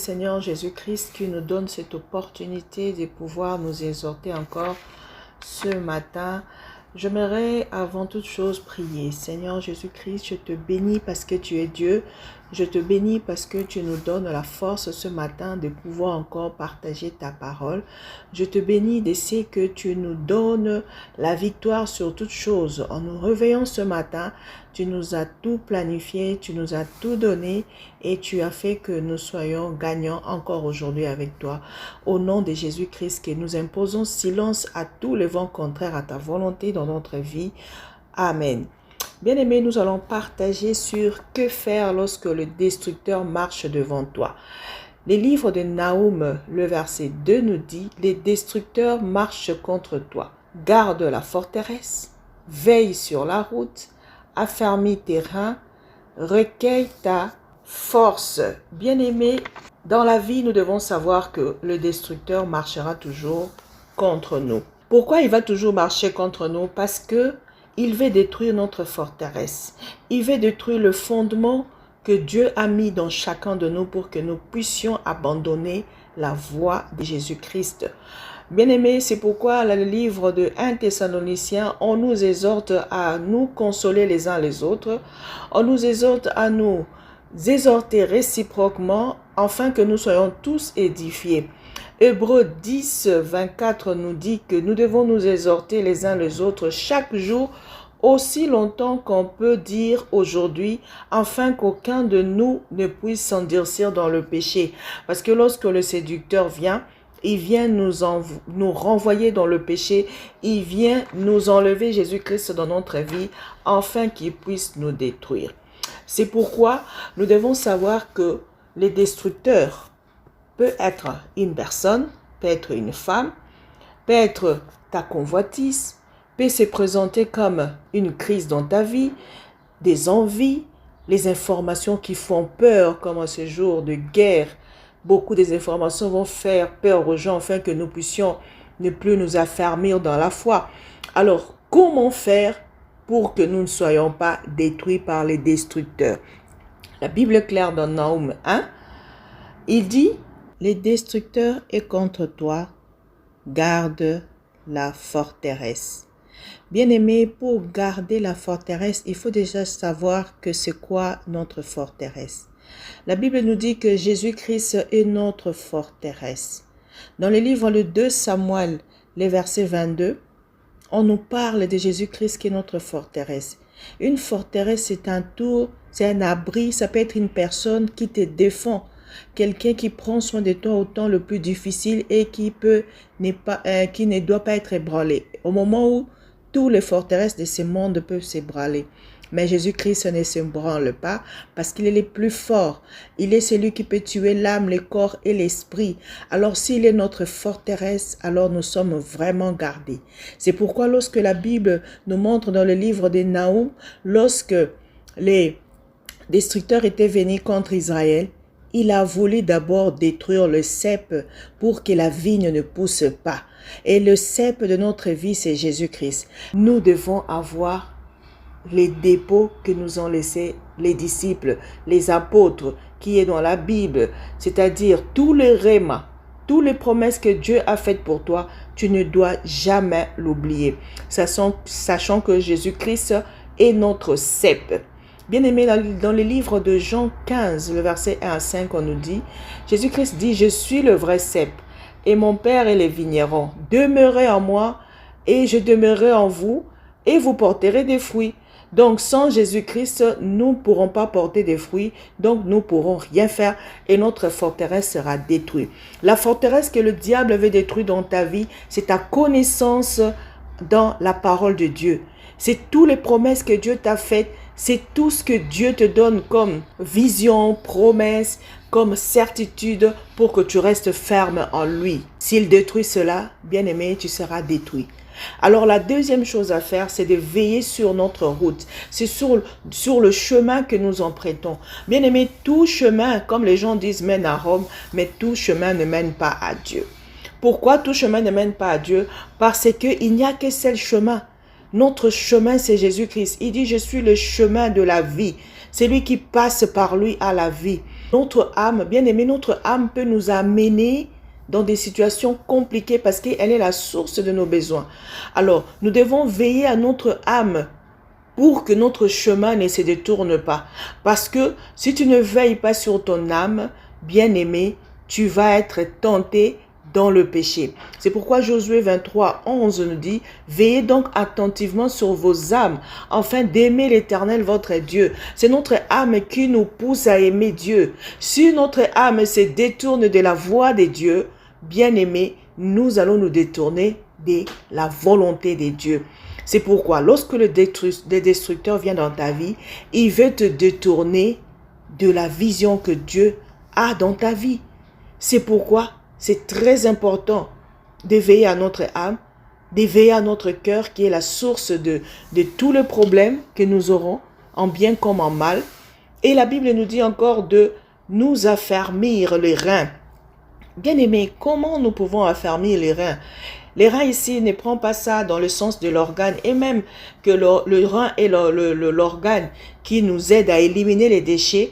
Seigneur Jésus-Christ qui nous donne cette opportunité de pouvoir nous exhorter encore ce matin. J'aimerais avant toute chose prier. Seigneur Jésus-Christ, je te bénis parce que tu es Dieu. Je te bénis parce que tu nous donnes la force ce matin de pouvoir encore partager ta parole. Je te bénis de ce que tu nous donnes la victoire sur toute chose. En nous réveillant ce matin, tu nous as tout planifié, tu nous as tout donné et tu as fait que nous soyons gagnants encore aujourd'hui avec toi. Au nom de Jésus-Christ, que nous imposons silence à tous les vents contraires à ta volonté dans notre vie. Amen. Bien-aimés, nous allons partager sur que faire lorsque le destructeur marche devant toi. Les livres de Nahum, le verset 2 nous dit, les destructeurs marchent contre toi. Garde la forteresse, veille sur la route, affermis tes reins, recueille ta force. Bien-aimés, dans la vie, nous devons savoir que le destructeur marchera toujours contre nous. Pourquoi il va toujours marcher contre nous? Parce que il veut détruire notre forteresse. Il veut détruire le fondement que Dieu a mis dans chacun de nous pour que nous puissions abandonner la voie de Jésus-Christ. Bien-aimés, c'est pourquoi le livre de 1 Thessaloniciens, on nous exhorte à nous consoler les uns les autres. On nous exhorte à nous exhorter réciproquement afin que nous soyons tous édifiés. Hébreux 10, 24 nous dit que nous devons nous exhorter les uns les autres chaque jour, aussi longtemps qu'on peut dire aujourd'hui, afin qu'aucun de nous ne puisse s'endurcir dans le péché. Parce que lorsque le séducteur vient, il vient nous renvoyer dans le péché, il vient nous enlever Jésus-Christ dans notre vie, afin qu'il puisse nous détruire. C'est pourquoi nous devons savoir que les destructeurs peut être une personne, peut être une femme, peut être ta convoitise, peut se présenter comme une crise dans ta vie, des envies, les informations qui font peur, comme en ce jour de guerre. Beaucoup des informations vont faire peur aux gens afin que nous puissions ne plus nous affermir dans la foi. Alors, comment faire pour que nous ne soyons pas détruits par les destructeurs? La Bible est claire dans Nahum 1, il dit: les destructeurs est contre toi, garde la forteresse. Bien-aimés, pour garder la forteresse, il faut déjà savoir que c'est quoi notre forteresse. La Bible nous dit que Jésus-Christ est notre forteresse. Dans le livre de 2 Samuel, les versets 22, on nous parle de Jésus-Christ qui est notre forteresse. Une forteresse, c'est un tour, c'est un abri, ça peut être une personne qui te défend. Quelqu'un qui prend soin de toi au temps le plus difficile et qui ne doit pas être ébranlé. Au moment où tous les forteresses de ce monde peuvent s'ébranler. Mais Jésus-Christ ne s'ébranle pas parce qu'il est le plus fort. Il est celui qui peut tuer l'âme, le corps et l'esprit. Alors s'il est notre forteresse, alors nous sommes vraiment gardés. C'est pourquoi lorsque la Bible nous montre dans le livre de Nahum, lorsque les destructeurs étaient venus contre Israël, il a voulu d'abord détruire le cep pour que la vigne ne pousse pas. Et le cep de notre vie, c'est Jésus-Christ. Nous devons avoir les dépôts que nous ont laissés les disciples, les apôtres, qui est dans la Bible. C'est-à-dire tous les rémas, toutes les promesses que Dieu a faites pour toi, tu ne dois jamais l'oublier. Sachant que Jésus-Christ est notre cep. Bien-aimé, dans le livre de Jean 15, le verset 1 à 5, on nous dit, Jésus-Christ dit, je suis le vrai cep et mon Père est le vigneron. Demeurez en moi et je demeurerai en vous et vous porterez des fruits. Donc, sans Jésus-Christ, nous ne pourrons pas porter des fruits, donc nous ne pourrons rien faire et notre forteresse sera détruite. La forteresse que le diable veut détruire dans ta vie, c'est ta connaissance dans la parole de Dieu. C'est toutes les promesses que Dieu t'a faites. C'est tout ce que Dieu te donne comme vision, promesse, comme certitude pour que tu restes ferme en lui. S'il détruit cela, bien-aimé, tu seras détruit. Alors la deuxième chose à faire, c'est de veiller sur notre route. C'est sur le chemin que nous empruntons. Bien-aimé, tout chemin, comme les gens disent, mène à Rome, mais tout chemin ne mène pas à Dieu. Pourquoi tout chemin ne mène pas à Dieu? Parce qu'il n'y a qu'un seul chemin. Notre chemin, c'est Jésus-Christ. Il dit, je suis le chemin de la vie. C'est lui qui passe par lui à la vie. Notre âme, bien aimé, notre âme peut nous amener dans des situations compliquées parce qu'elle est la source de nos besoins. Alors, nous devons veiller à notre âme pour que notre chemin ne se détourne pas. Parce que si tu ne veilles pas sur ton âme, bien-aimé, tu vas être tenté dans le péché. C'est pourquoi Josué 23, 11 nous dit, « Veillez donc attentivement sur vos âmes, afin d'aimer l'Éternel votre Dieu. » C'est notre âme qui nous pousse à aimer Dieu. Si notre âme se détourne de la voie de Dieu, bien-aimé, nous allons nous détourner de la volonté de Dieu. C'est pourquoi lorsque le destructeur vient dans ta vie, il veut te détourner de la vision que Dieu a dans ta vie. C'est pourquoi c'est très important de veiller à notre âme, de veiller à notre cœur qui est la source de tous les problèmes que nous aurons, en bien comme en mal. Et la Bible nous dit encore de nous affermir les reins. Bien-aimés, comment nous pouvons affermir les reins? Les reins ici ne prend pas ça dans le sens de l'organe, et même que le rein est l'organe qui nous aide à éliminer les déchets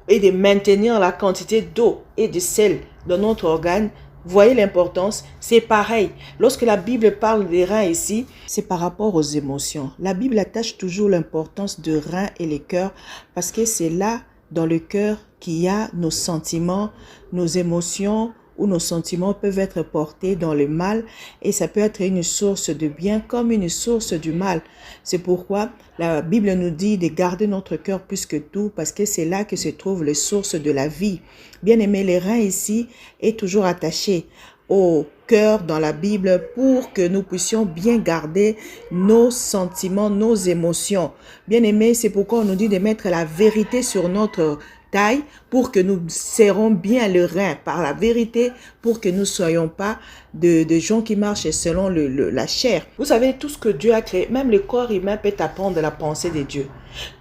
et de maintenir la quantité d'eau et de sel dans notre organe. Voyez l'importance, c'est pareil. Lorsque la Bible parle des reins ici, c'est par rapport aux émotions. La Bible attache toujours l'importance de reins et les cœurs parce que c'est là, dans le cœur, qu'il y a nos sentiments, nos émotions, où nos sentiments peuvent être portés dans le mal et ça peut être une source de bien comme une source du mal. C'est pourquoi la Bible nous dit de garder notre cœur plus que tout parce que c'est là que se trouve les sources de la vie. Bien aimé, les reins ici est toujours attaché au cœur dans la Bible pour que nous puissions bien garder nos sentiments, nos émotions. Bien aimé, c'est pourquoi on nous dit de mettre la vérité sur notre taille pour que nous serrons bien le rein par la vérité pour que nous ne soyons pas de gens qui marchent selon la chair. Vous savez, tout ce que Dieu a créé, même le corps humain peut apprendre la pensée de Dieu.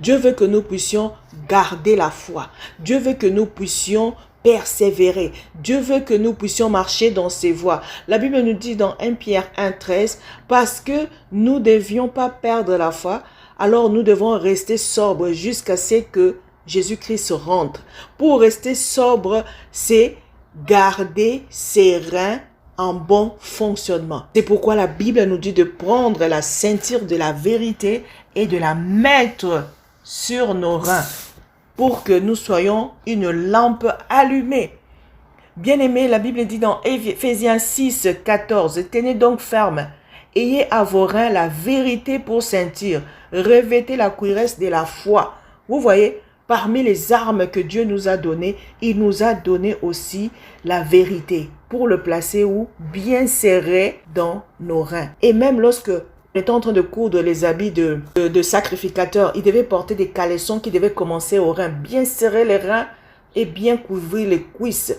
Dieu veut que nous puissions garder la foi. Dieu veut que nous puissions persévérer. Dieu veut que nous puissions marcher dans ses voies. La Bible nous dit dans 1 Pierre 1,13, parce que nous ne devions pas perdre la foi, alors nous devons rester sobres jusqu'à ce que Jésus-Christ rentre. Pour rester sobre, c'est garder ses reins en bon fonctionnement. C'est pourquoi la Bible nous dit de prendre la ceinture de la vérité et de la mettre sur nos reins pour que nous soyons une lampe allumée. Bien-aimés, la Bible dit dans Éphésiens 6, 14, « Tenez donc ferme, ayez à vos reins la vérité pour ceinture, revêtez la cuirasse de la foi. » Vous voyez, parmi les armes que Dieu nous a données, il nous a donné aussi la vérité pour le placer où? Bien serré dans nos reins. Et même lorsque on était en train de coudre les habits de sacrificateurs, il devait porter des caleçons qui devaient commencer aux reins, bien serrer les reins et bien couvrir les cuisses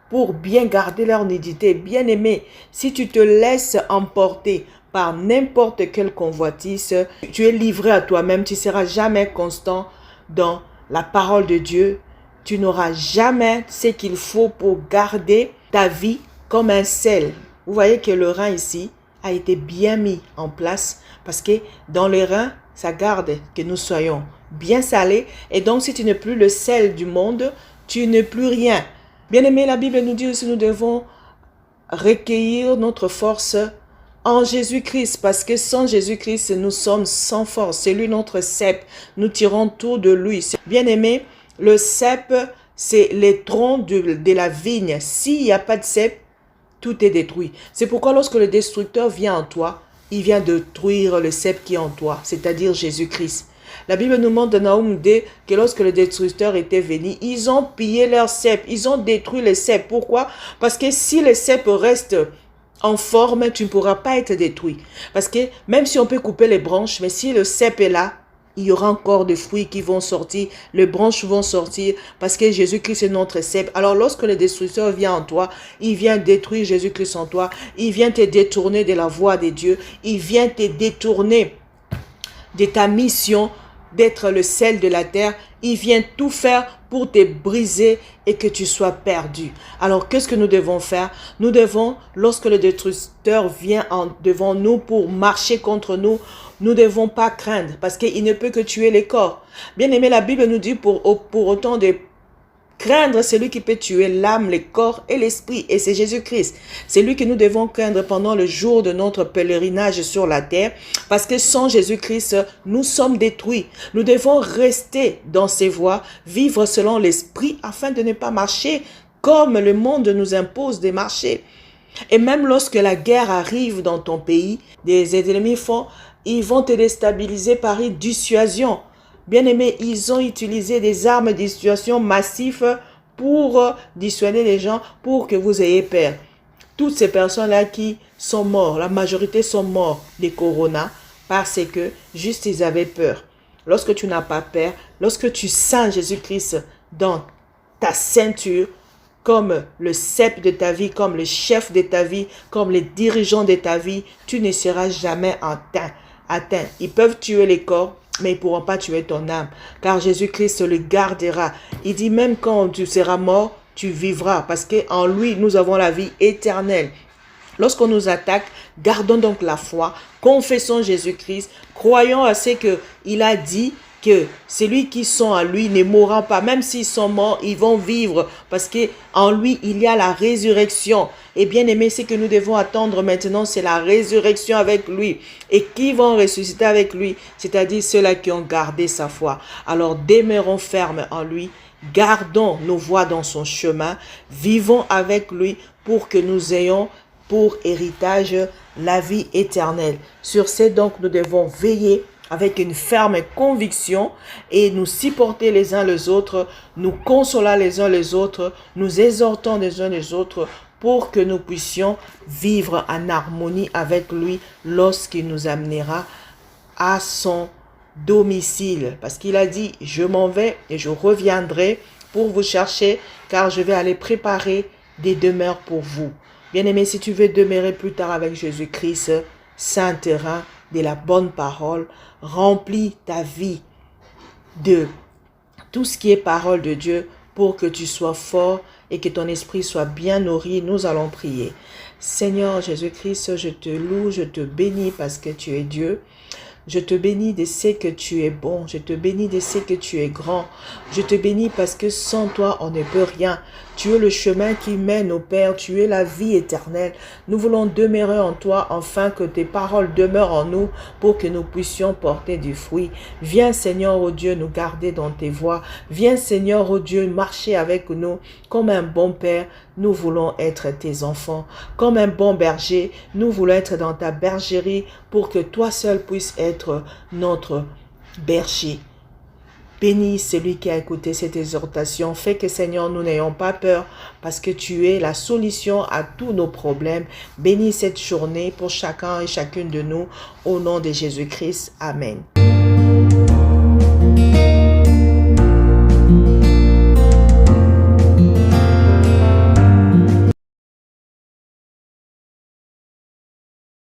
pour bien garder leur nudité. Bien aimé, si tu te laisses emporter par n'importe quelle convoitise, tu es livré à toi-même, tu ne seras jamais constant dans la parole de Dieu. Tu n'auras jamais ce qu'il faut pour garder ta vie comme un sel. Vous voyez que le rein ici a été bien mis en place parce que dans le rein, ça garde que nous soyons bien salés. Et donc, si tu n'es plus le sel du monde, tu n'es plus rien. Bien aimé, la Bible nous dit aussi nous devons recueillir notre force en Jésus-Christ, parce que sans Jésus-Christ, nous sommes sans force. C'est lui notre cep. Nous tirons tout de lui. Bien aimé, le cep, c'est les troncs de la vigne. S'il n'y a pas de cep, tout est détruit. C'est pourquoi lorsque le destructeur vient en toi, il vient détruire le cep qui est en toi, c'est-à-dire Jésus-Christ. La Bible nous montre dans Naoum 2 que lorsque le destructeur était venu, ils ont pillé leur cep, ils ont détruit le cep. Pourquoi? Parce que si le cep reste en forme, tu ne pourras pas être détruit. Parce que même si on peut couper les branches, mais si le cep est là, il y aura encore des fruits qui vont sortir, les branches vont sortir, parce que Jésus-Christ est notre cep. Alors lorsque le destructeur vient en toi, il vient détruire Jésus-Christ en toi, il vient te détourner de la voie de Dieu, il vient te détourner de ta mission d'être le sel de la terre, il vient tout faire pour te briser et que tu sois perdu. Alors, qu'est-ce que nous devons faire? Nous devons, lorsque le destructeur vient devant nous pour marcher contre nous, nous ne devons pas craindre parce qu'il ne peut que tuer les corps. Bien aimé, la Bible nous dit pour autant de Craindre, c'est lui qui peut tuer l'âme, le corps et l'esprit. Et c'est Jésus-Christ. C'est lui que nous devons craindre pendant le jour de notre pèlerinage sur la terre. Parce que sans Jésus-Christ, nous sommes détruits. Nous devons rester dans ses voies, vivre selon l'esprit afin de ne pas marcher comme le monde nous impose de marcher. Et même lorsque la guerre arrive dans ton pays, des ennemis ils vont te déstabiliser par une dissuasion. Bien-aimés, ils ont utilisé des armes de dissuasion massives pour dissuader les gens, pour que vous ayez peur. Toutes ces personnes-là qui sont mortes, la majorité sont morts de corona parce que juste ils avaient peur. Lorsque tu n'as pas peur, lorsque tu sens Jésus-Christ dans ta ceinture, comme le cep de ta vie, comme le chef de ta vie, comme le dirigeant de ta vie, tu ne seras jamais atteint. Ils peuvent tuer les corps, mais ils ne pourront pas tuer ton âme, car Jésus-Christ le gardera. Il dit même quand tu seras mort, tu vivras, parce qu'en lui, nous avons la vie éternelle. Lorsqu'on nous attaque, gardons donc la foi, confessons Jésus-Christ, croyons à ce qu'il a dit, que celui qui sont en lui ne mourront pas. Même s'ils sont morts, ils vont vivre. Parce qu'en lui, il y a la résurrection. Et bien aimé, ce que nous devons attendre maintenant, c'est la résurrection avec lui. Et qui vont ressusciter avec lui? C'est-à-dire ceux-là qui ont gardé sa foi. Alors demeurons fermes en lui. Gardons nos voies dans son chemin. Vivons avec lui pour que nous ayons pour héritage la vie éternelle. Sur ce, donc, nous devons veiller avec une ferme conviction et nous supporter les uns les autres, nous consoler les uns les autres, nous exhortons les uns les autres pour que nous puissions vivre en harmonie avec lui lorsqu'il nous amènera à son domicile. Parce qu'il a dit, je m'en vais et je reviendrai pour vous chercher car je vais aller préparer des demeures pour vous. Bien-aimé, si tu veux demeurer plus tard avec Jésus-Christ, saint terrain de la bonne parole, remplis ta vie de tout ce qui est parole de Dieu pour que tu sois fort et que ton esprit soit bien nourri. Nous allons prier. Seigneur Jésus-Christ, je te loue, je te bénis parce que tu es Dieu. Je te bénis de ce que tu es bon. Je te bénis de ce que tu es grand. Je te bénis parce que sans toi, on ne peut rien. Tu es le chemin qui mène au Père. Tu es la vie éternelle. Nous voulons demeurer en toi afin que tes paroles demeurent en nous pour que nous puissions porter du fruit. Viens Seigneur, ô Dieu, nous garder dans tes voies. Viens Seigneur, ô Dieu, marcher avec nous comme un bon Père. Nous voulons être tes enfants. Comme un bon berger, nous voulons être dans ta bergerie pour que toi seul puisses être notre berger. Bénis celui qui a écouté cette exhortation. Fais que Seigneur, nous n'ayons pas peur parce que tu es la solution à tous nos problèmes. Bénis cette journée pour chacun et chacune de nous au nom de Jésus-Christ. Amen.